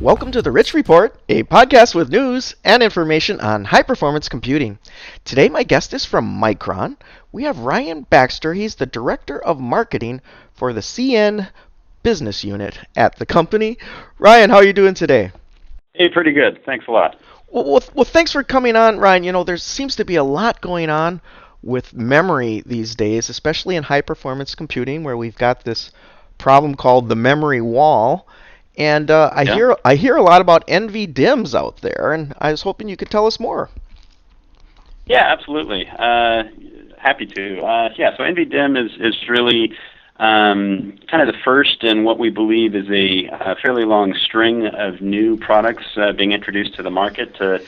Welcome to the Rich Report, a podcast with news and information on high-performance computing. Today my guest is from Micron. We have Ryan Baxter. He's the Director of Marketing for the CN business unit at the company. Ryan, how are you doing today? Hey, pretty good. Thanks a lot. Well, thanks for coming on, Ryan. You know, there seems to be a lot going on with memory these days, especially in high-performance computing, where we've got this problem called the memory wall. And Yeah. I hear a lot about NVDIMMs out there, and I was hoping you could tell us more. Yeah, absolutely. Happy to. So NVDIMM is really kind of the first in what we believe is a fairly long string of new products being introduced to the market to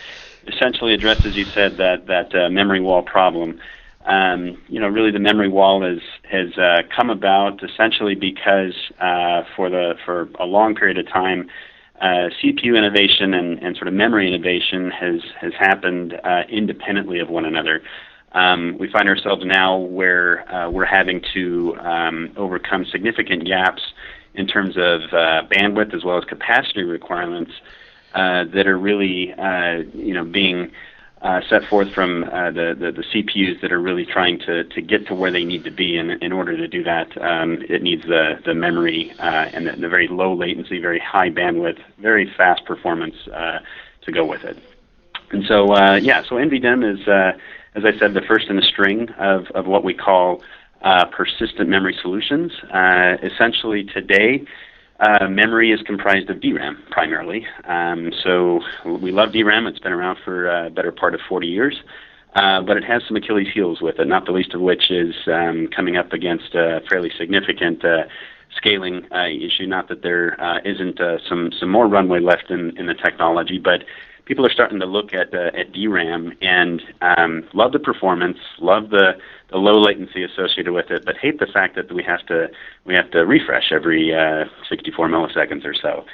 essentially address, as you said, that memory wall problem. Really the memory wall has come about essentially because for a long period of time, CPU innovation and sort of memory innovation has happened independently of one another. We find ourselves now where we're having to overcome significant gaps in terms of bandwidth as well as capacity requirements that are really being set forth from the CPUs that are really trying to get to where they need to be. And in order to do that, it needs the memory and the very low latency, very high bandwidth, very fast performance to go with it. And so NVDIMM is, as I said, the first in a string of what we call persistent memory solutions. Essentially today, memory is comprised of DRAM primarily. So we love DRAM. It's been around for a better part of 40 years. But it has some Achilles heels with it, not the least of which is coming up against a fairly significant scaling issue. Not that there isn't some more runway left in the technology, but people are starting to look at DRAM and love the performance, love the low latency associated with it, but hate the fact that we have to refresh every 64 milliseconds or so.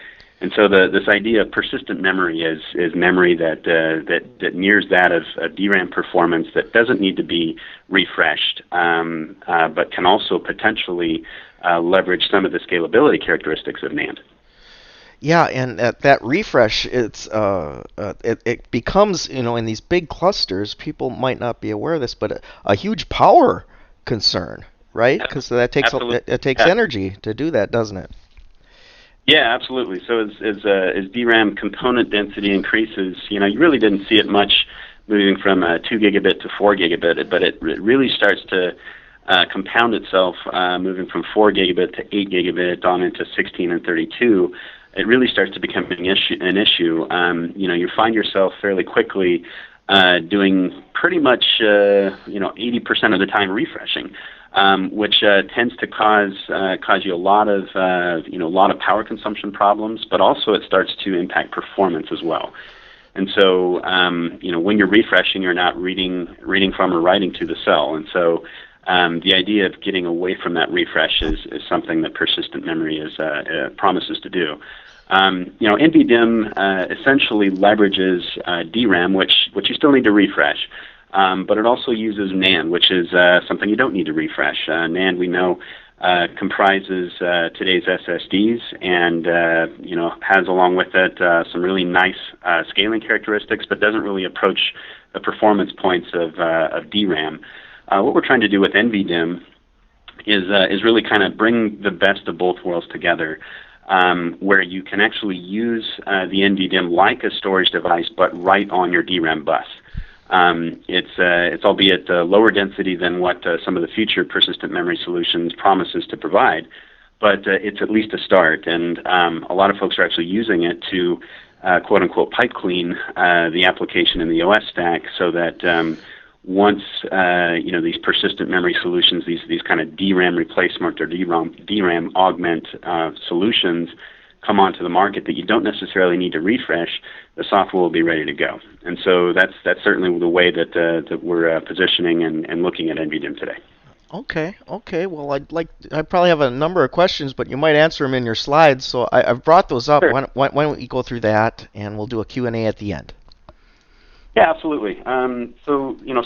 And so this idea of persistent memory is memory that nears that of DRAM performance that doesn't need to be refreshed, but can also potentially leverage some of the scalability characteristics of NAND. Yeah, and that refresh, it becomes, in these big clusters, people might not be aware of this, but a huge power concern, right? Because that takes Absolutely. it takes Yeah. energy to do that, doesn't it? Yeah, absolutely. So as DRAM component density increases, you really didn't see it much moving from 2 gigabit to 4 gigabit, but it really starts to compound itself moving from 4 gigabit to 8 gigabit on into 16 and 32. It really starts to become an issue. You find yourself fairly quickly doing pretty much 80% of the time refreshing, which tends to cause you a lot of power consumption problems, but also it starts to impact performance as well. And so when you're refreshing, you're not reading from or writing to the cell, and so the idea of getting away from that refresh is something that persistent memory promises to do. NVDIMM essentially leverages DRAM, which you still need to refresh, but it also uses NAND, which is something you don't need to refresh. NAND, we know, comprises today's SSDs and has along with it some really nice scaling characteristics, but doesn't really approach the performance points of DRAM. What we're trying to do with NVDIMM is really kind of bring the best of both worlds together, where you can actually use the NVDIMM like a storage device, but right on your DRAM bus. It's albeit lower density than what some of the future persistent memory solutions promises to provide, but it's at least a start, and a lot of folks are actually using it to quote unquote pipe clean the application in the OS stack, so that once these persistent memory solutions, these kind of DRAM replacement or DRAM augment solutions come onto the market that you don't necessarily need to refresh, the software will be ready to go. And so that's certainly the way that we're positioning and looking at NVDIMM today. Okay. Well, I probably have a number of questions, but you might answer them in your slides. So I've brought those up. Sure. Why don't we go through that, and we'll do a Q&A at the end. Yeah, absolutely.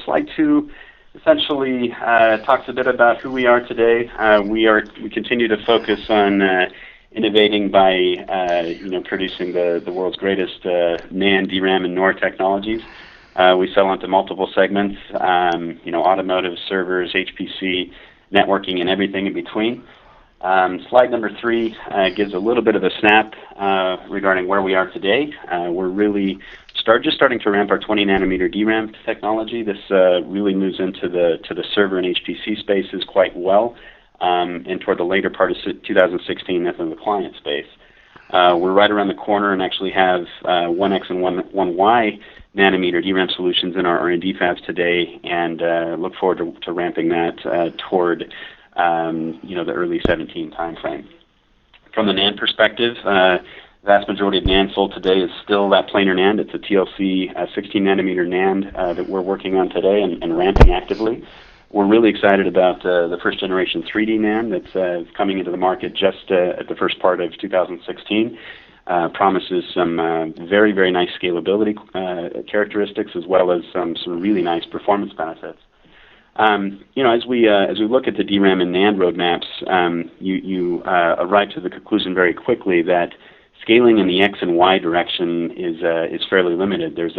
Slide 2 essentially talks a bit about who we are today. We continue to focus on innovating by producing the world's greatest NAND, DRAM, and NOR technologies. We sell into multiple segments, automotive, servers, HPC, networking, and everything in between. Slide number 3 gives a little bit of a snap regarding where we are today. We're really just starting to ramp our 20 nanometer DRAM technology. This really moves into the server and HPC spaces quite well, and toward the later part of 2016 that's in the client space. We're right around the corner and actually have 1X and 1Y nanometer DRAM solutions in our R&D fabs today, and look forward to ramping that toward the early 17 timeframe. From the NAND perspective, vast majority of NAND sold today is still that planar NAND. It's a TLC 16 nanometer NAND that we're working on today and ramping actively. We're really excited about the first generation 3D NAND that's coming into the market just at the first part of 2016. Promises some very, very nice scalability characteristics, as well as some really nice performance benefits. As we look at the DRAM and NAND roadmaps, you arrive to the conclusion very quickly that scaling in the X and Y direction is fairly limited. There's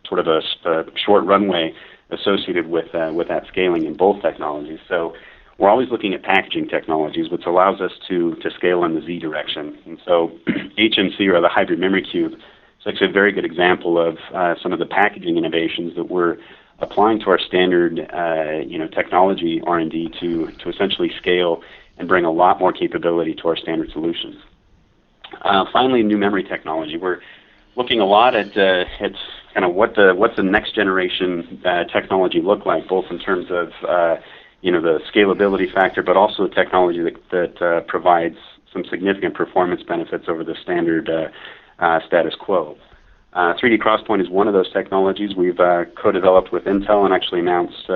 sort of a short runway associated with that scaling in both technologies. So we're always looking at packaging technologies, which allows us to scale in the Z direction. And so HMC, or the hybrid memory cube, is actually a very good example of some of the packaging innovations that we're applying to our standard technology R&D to essentially scale and bring a lot more capability to our standard solutions. Finally, new memory technology. We're looking a lot at kind of what's the next generation technology look like, both in terms of the scalability factor, but also the technology that provides some significant performance benefits over the standard status quo. 3D XPoint is one of those technologies we've co-developed with Intel and actually announced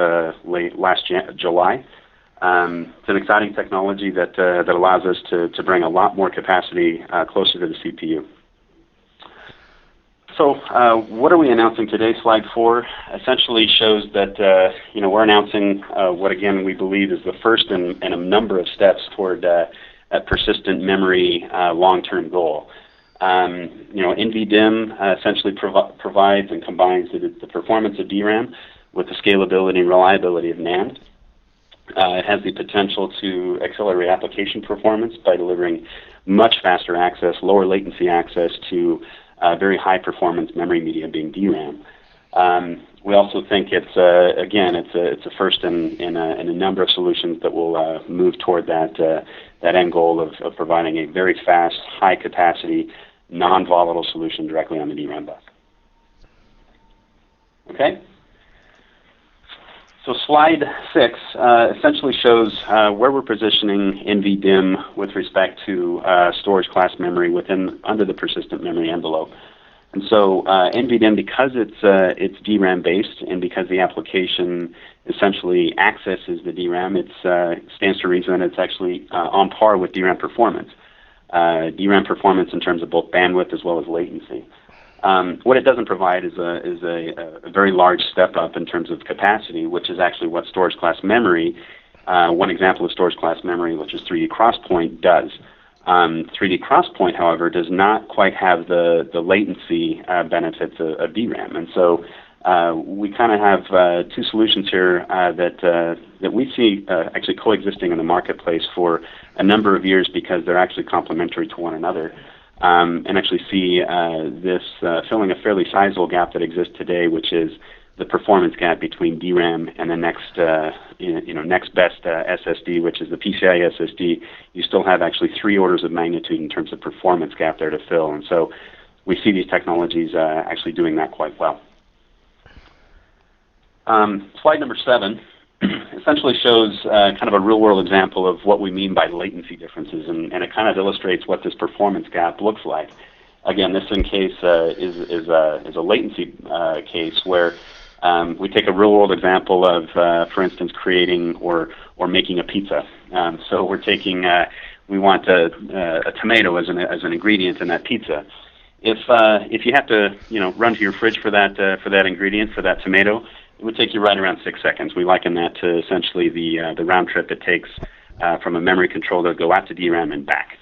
late last July. It's an exciting technology that allows us to bring a lot more capacity closer to the CPU. So what are we announcing today? Slide 4 essentially shows that we're announcing what, again, we believe is the first in a number of steps toward a persistent memory long-term goal. NVDIMM essentially provides and combines the performance of DRAM with the scalability and reliability of NAND. It has the potential to accelerate application performance by delivering much faster access, lower latency access to very high performance memory media, being DRAM. We also think it's a first in a number of solutions that will move toward that end goal of providing a very fast, high capacity, non-volatile solution directly on the DRAM bus. Okay. So slide 6 essentially shows where we're positioning NVDIMM with respect to storage class memory under the persistent memory envelope. And so NVDIMM, because it's DRAM based and because the application essentially accesses the DRAM, it stands to reason it's actually on par with DRAM performance. DRAM performance in terms of both bandwidth as well as latency. What it doesn't provide is a very large step up in terms of capacity, which is actually what storage class memory, one example of storage class memory, which is 3D XPoint, does. 3D XPoint, however, does not quite have the latency benefits of DRAM. And so we kind of have two solutions here that we see actually coexisting in the marketplace for a number of years because they're actually complementary to one another. And actually see this filling a fairly sizable gap that exists today, which is the performance gap between DRAM and the next best SSD, which is the PCIe SSD. You still have actually 3 orders of magnitude in terms of performance gap there to fill, and so we see these technologies actually doing that quite well. Slide number 7 essentially shows kind of a real-world example of what we mean by latency differences, and it kind of illustrates what this performance gap looks like. Again, this case is a latency case where we take a real-world example of, for instance, creating or making a pizza. So we're taking, we want a tomato as an ingredient in that pizza. If you have to run to your fridge for that ingredient, for that tomato, it would take you right around 6 seconds. We liken that to essentially the round trip it takes from a memory controller to go out to DRAM and back.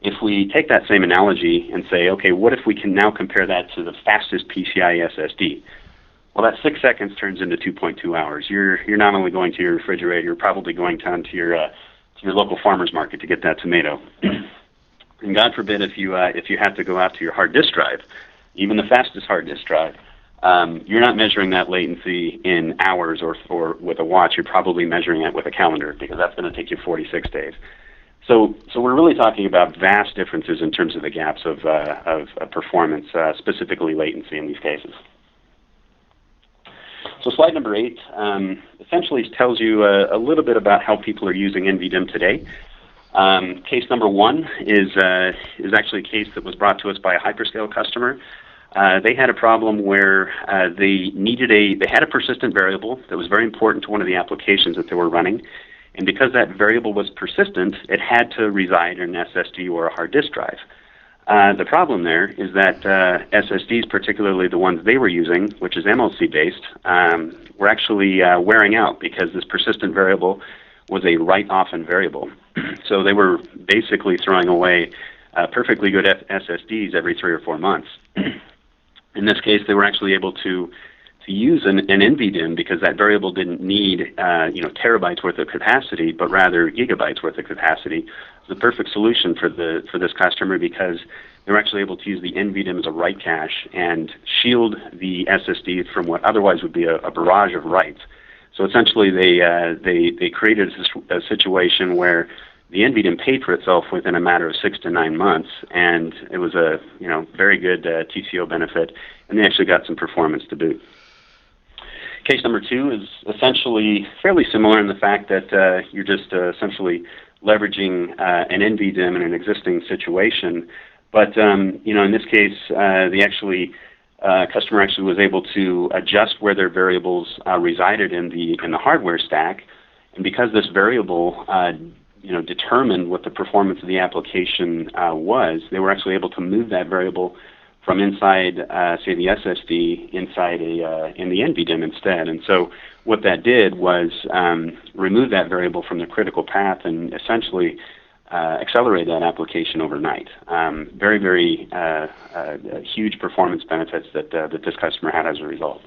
If we take that same analogy and say, okay, what if we can now compare that to the fastest PCIe SSD? Well, that 6 seconds turns into 2.2 hours. You're not only going to your refrigerator, you're probably going down to your local farmer's market to get that tomato. And God forbid if you have to go out to your hard disk drive, even the fastest hard disk drive, you're not measuring that latency in hours or with a watch. You're probably measuring it with a calendar, because that's going to take you 46 days. So we're really talking about vast differences in terms of the gaps of performance, specifically latency in these cases. So slide number 8 essentially tells you a little bit about how people are using NVDIMM today. Case number 1 is actually a case that was brought to us by a hyperscale customer. They had a problem where they had a persistent variable that was very important to one of the applications that they were running. And because that variable was persistent, it had to reside in an SSD or a hard disk drive. The problem there is that SSDs, particularly the ones they were using, which is MLC-based, were actually wearing out because this persistent variable was a write-often variable. So they were basically throwing away perfectly good SSDs every 3 or 4 months. In this case, they were actually able to use an NVDIMM because that variable didn't need terabytes worth of capacity, but rather gigabytes worth of capacity. It's the perfect solution for this customer because they were actually able to use the NVDIMM as a write cache and shield the SSD from what otherwise would be a barrage of writes. So essentially, they created a situation where the NVDIMM paid for itself within a matter of 6 to 9 months, and it was a very good TCO benefit, and they actually got some performance to boot. Case number 2 is essentially fairly similar in the fact that you're just essentially leveraging an NVDIMM in an existing situation, but in this case, the customer actually was able to adjust where their variables resided in the hardware stack, and because this variable determined what the performance of the application was, they were actually able to move that variable from inside, say, the SSD inside in the NVDIMM instead. And so what that did was remove that variable from the critical path and essentially accelerate that application overnight. Very, very huge performance benefits that this customer had as a result.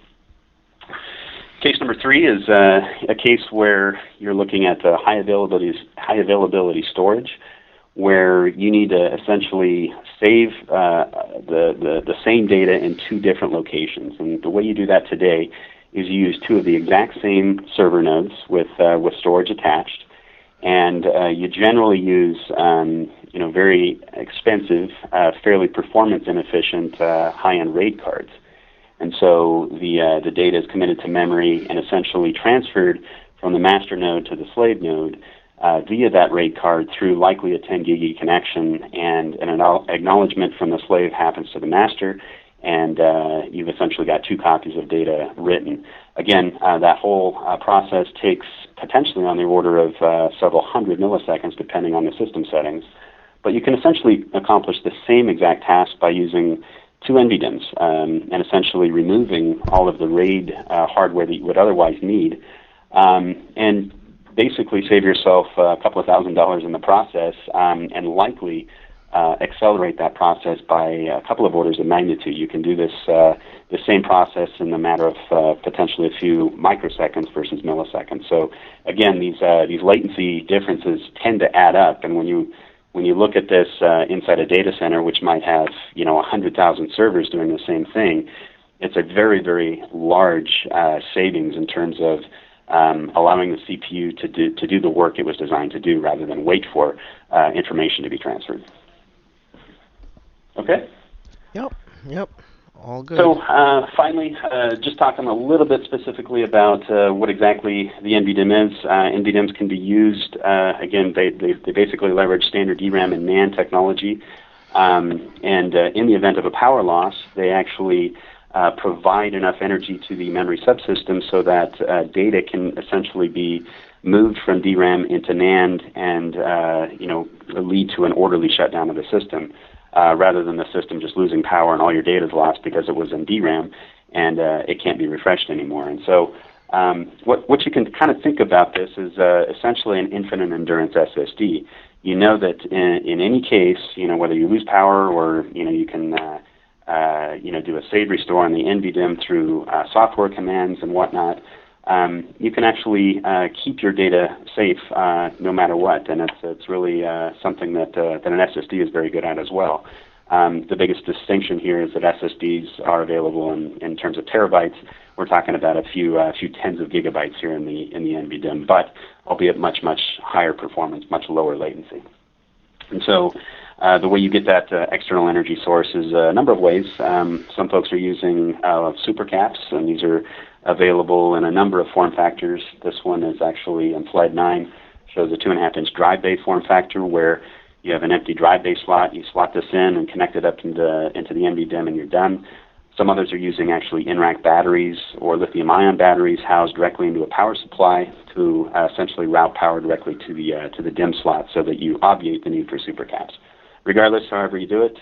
Case number 3 is a case where you're looking at high availability storage, where you need to essentially save the same data in 2 different locations. And the way you do that today is you use 2 of the exact same server nodes with storage attached, and you generally use very expensive, fairly performance inefficient high-end RAID cards. And so the data is committed to memory and essentially transferred from the master node to the slave node via that RAID card through likely a 10 gig connection, and an acknowledgement from the slave happens to the master, and you've essentially got 2 copies of data written. Again, that whole process takes potentially on the order of several hundred milliseconds depending on the system settings, but you can essentially accomplish the same exact task by using 2 NVDIMMs and essentially removing all of the RAID hardware that you would otherwise need, and basically save yourself a couple of $1,000s in the process, and likely accelerate that process by a couple of orders of magnitude. You can do this the same process in a matter of potentially a few microseconds versus milliseconds. So again, these latency differences tend to add up, and when you look at this inside a data center, which might have 100,000 servers doing the same thing, it's a very, very large savings in terms of allowing the CPU to do the work it was designed to do rather than wait for information to be transferred. Okay? Yep. All good. So finally, just talking a little bit specifically about what exactly the NVDIMM is. NVDIMMs can be used, again, they basically leverage standard DRAM and NAND technology, and in the event of a power loss, they actually provide enough energy to the memory subsystem so that data can essentially be moved from DRAM into NAND and lead to an orderly shutdown of the system, rather than the system just losing power and all your data is lost because it was in DRAM and it can't be refreshed anymore. And so what you can kind of think about this is essentially an infinite endurance SSD. you know that in any case, whether you lose power or you can do a save restore on the NVDIMM through software commands and whatnot. You can actually keep your data safe no matter what, and it's really something that an SSD is very good at as well. The biggest distinction here is that SSDs are available in terms of terabytes. We're talking about a few tens of gigabytes here in the NVDIMM, but albeit much higher performance, much lower latency. And so the way you get that external energy source is a number of ways. Some folks are using supercaps, and these are available in a number of form factors. This one is actually in slide 9, shows a 2.5-inch drive bay form factor where you have an empty drive bay slot. You slot this in and connect it up into the NVDIMM, and you're done. Some others are using actually in-rack batteries or lithium-ion batteries housed directly into a power supply to essentially route power directly to the DIMM slot so that you obviate the need for supercaps. Regardless, however you do it,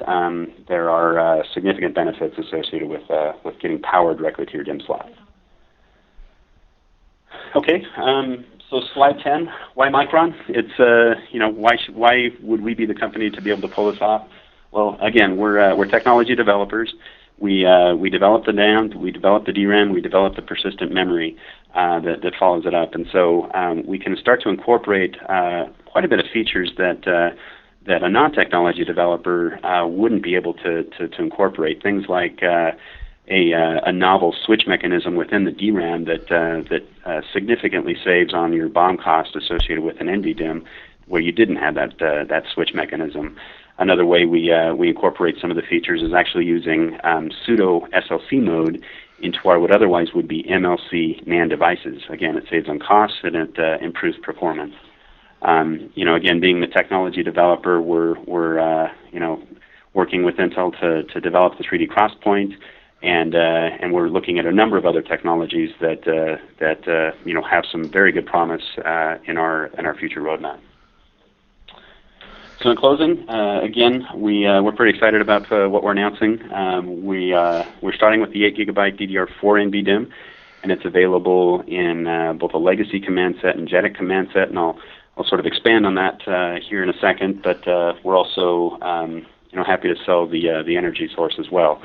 there are significant benefits associated with getting power directly to your DIMM slot. Okay, so slide 10. Why Micron? It's why would we be the company to be able to pull this off? Well, again, we're technology developers. We develop the NAND, we develop the DRAM, we develop the persistent memory that follows it up, and so we can start to incorporate quite a bit of features that a non-technology developer wouldn't be able to incorporate. Things like a novel switch mechanism within the DRAM that significantly saves on your BOM cost associated with an NVDIMM, where you didn't have that switch mechanism. Another way we incorporate some of the features is actually using pseudo SLC mode into our what otherwise would be MLC NAND devices. Again, it saves on costs and it improves performance. Again, being the technology developer, we're working with Intel to develop the 3D XPoint, and we're looking at a number of other technologies that have some very good promise in our future roadmap. So in closing, again, we're pretty excited about what we're announcing. We're starting with the 8 GB DDR4 NVDIMM, and it's available in both a legacy command set and JEDEC command set, and I'll sort of expand on that here in a second. But we're also happy to sell the energy source as well.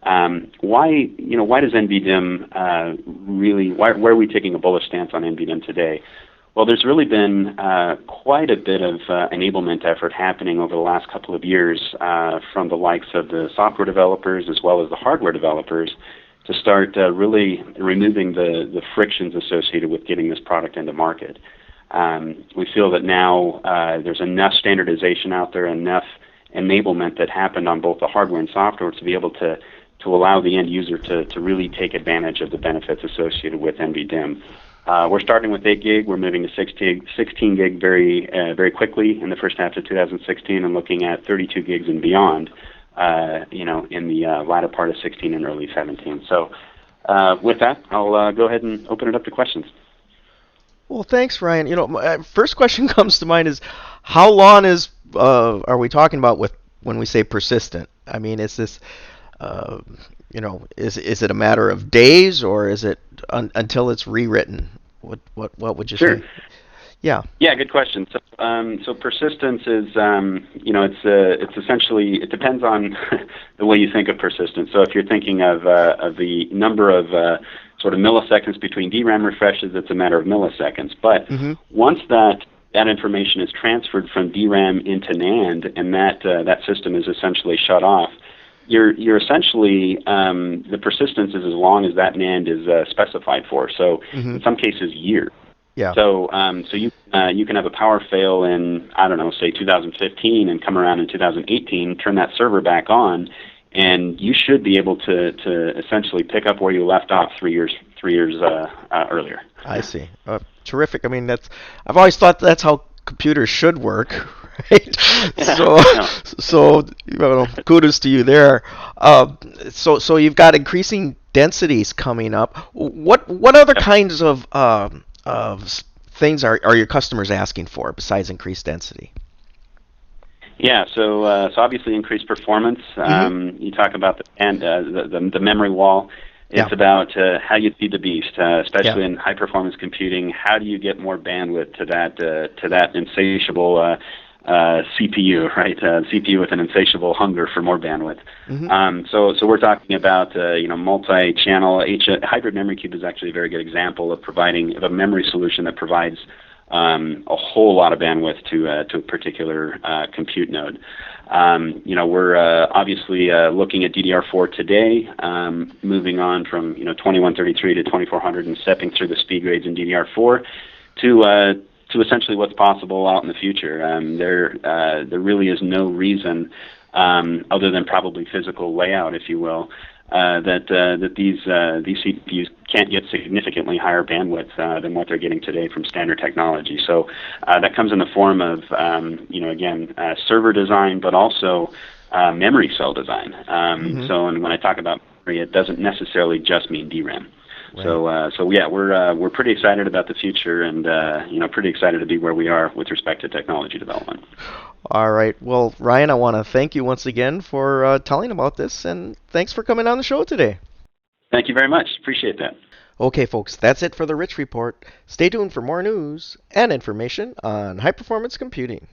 Why does NVDIMM really? Why are we taking a bullish stance on NVDIMM today? Well, there's really been quite a bit of enablement effort happening over the last couple of years from the likes of the software developers as well as the hardware developers to start really removing the frictions associated with getting this product into market. We feel that now there's enough standardization out there, enough enablement that happened on both the hardware and software to be able to allow the end user to really take advantage of the benefits associated with NVDIMM. We're starting with 8 gig. We're moving to 16 gig very quickly in the first half of 2016, and looking at 32 gigs and beyond, in the latter part of 16 and early 17. So, with that, I'll go ahead and open it up to questions. Well, thanks, Ryan. My first question comes to mind is, how long are we talking about when we say persistent? I mean, is this is it a matter of days, or is it until it's rewritten? What would you say? Yeah. Yeah, good question. So persistence is it's essentially, it depends on the way you think of persistence. So if you're thinking of the number of sort of milliseconds between DRAM refreshes, it's a matter of milliseconds. But once that information is transferred from DRAM into NAND, and that system is essentially shut off, you're essentially the persistence is as long as that NAND is specified for. So in some cases, years. Yeah. So you can have a power fail in, I don't know, say 2015, and come around in 2018, turn that server back on, and you should be able to essentially pick up where you left off 3 years earlier. I see. Terrific. I mean, I've always thought that's how computers should work, right? So kudos to you there. So you've got increasing densities coming up. What other kinds of things are your customers asking for besides increased density? Yeah, so obviously increased performance. You talk about the memory wall. It's about how you feed the beast, especially in high performance computing. How do you get more bandwidth to that insatiable CPU, right? CPU with an insatiable hunger for more bandwidth. Mm-hmm. So we're talking about multi-channel. Hybrid memory cube is actually a very good example of providing a memory solution that provides a whole lot of bandwidth to a particular compute node. We're obviously looking at DDR4 today, moving on from 2133 to 2400 and stepping through the speed grades in DDR4 to essentially what's possible out in the future. There really is no reason, other than probably physical layout, if you will, that these CPUs can't get significantly higher bandwidth than what they're getting today from standard technology. So that comes in the form of, server design, but also memory cell design. Mm-hmm. So, and when I talk about memory, it doesn't necessarily just mean DRAM. Right. So yeah, we're pretty excited about the future, and pretty excited to be where we are with respect to technology development. All right. Well, Ryan, I want to thank you once again for telling about this, and thanks for coming on the show today. Thank you very much. Appreciate that. Okay, folks, that's it for the Rich Report. Stay tuned for more news and information on high performance computing.